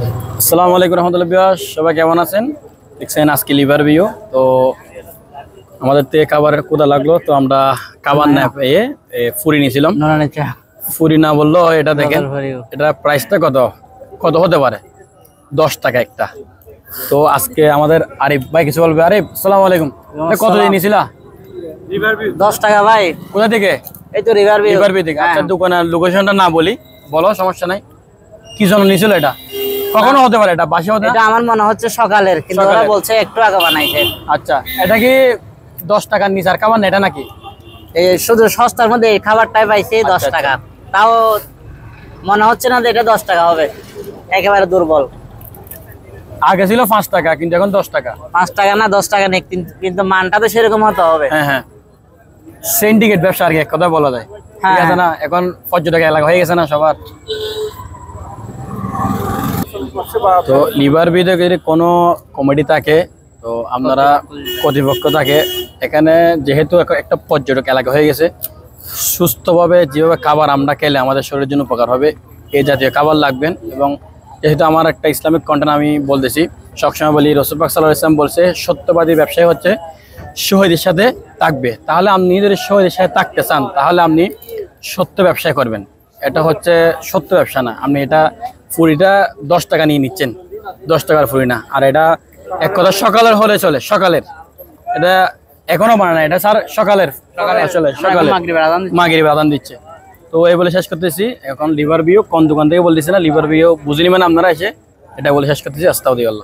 আসসালামু আলাইকুম রহমতুল্লাহ বিয়াস, সবাই কেমন আছেন? দেখছেন আজকে লিভার ভিউ। তো আমাদের থেকে খাবারের কোথা লাগলো, তো আমরা খাবার না পেয়ে ফুরি নিয়েছিলাম। ফুরি না বললো এটা দেখেন, এটা প্রাইসটা কত কত হতে পারে, 10 টাকা একটা। তো আজকে আমাদের আরিফ ভাই কিছু বলবে। আরিফ, আসসালামু আলাইকুম। কত দিয়ে নিয়েছিলা? 10 টাকা ভাই। কোথা থেকে? এই তো রিভার ভিউ থেকে। আচ্ছা, দোকানের লোকেশনটা না বলি, বলো, সমস্যা নাই। কি জন্য নিয়েছিল এটা? কখনো হতে পারে এটা বাসি হতে। এটা আমার মনে হচ্ছে সকালের, কিন্তু ওরা বলছে একটু আগে বানাইছে। আচ্ছা, এটা কি 10 টাকার নিচে আর খাবার না এটা নাকি? এই শুধু সস্তার মধ্যে এই খাবারটাই পাইছি 10 টাকা। তাও মনে হচ্ছে না যে এটা 10 টাকা হবে, একেবারে দুর্বল। আগে ছিল 5 টাকা, কিন্তু এখন 10 টাকা। 5 টাকা না 10 টাকা নেই, কিন্তু মানটা তো সেরকম হতে হবে। হ্যাঁ হ্যাঁ, সিন্ডিকেট ব্যবসা আর কি, এক কথা বলা যায়। ঠিক আছে না, এখন পর্যটক এলাকা হয়ে গেছে না সবার। তো লিভার ভিউতে যদি কোনো কমেডি থাকে, তো আপনারা কর্তৃপক্ষ থাকে এখানে, যেহেতু একটা পর্যটক এলাকা হয়ে গেছে, সুস্থভাবে যেভাবে খাবার আমরা খেলে আমাদের শরীরের জন্য উপকার হবে এই জাতীয় খাবার লাগবেন। এবং যেহেতু আমার একটা ইসলামিক কন্টেন্ট আমি বলতেছি, সবসময় বলি রাসূল পাক সাল্লাল্লাহু আলাইহি ওয়াসাল্লাম বলছে, সত্যবাদী ব্যবসায়ী হচ্ছে শহীদের সাথে থাকবে। তাহলে আপনি যদি শহীদের সাথে থাকতে চান, তাহলে আপনি সত্য ব্যবসায় করবেন। এটা হচ্ছে সত্য ব্যবসা না। আপনি এটা ফুরিটা 10 টাকা নিয়ে নিচ্ছেন, 10 টাকার ফুরি না। আর এটা এক কথা সকালের হলে চলে, সকালের। এটা এখনো বানায় না, এটা স্যার সকালের চলে, সকালে মাগরিবের আযান দিচ্ছে। তো এই বলে শেষ করতেছি। এখন লিভার ভিউ কোন দোকান থেকে বলতেছি না, লিভার ভিউ বুঝিনি মানে আপনারা এসে এটা বলে শেষ করতেছি। আস্তাগফিরুল্লাহ।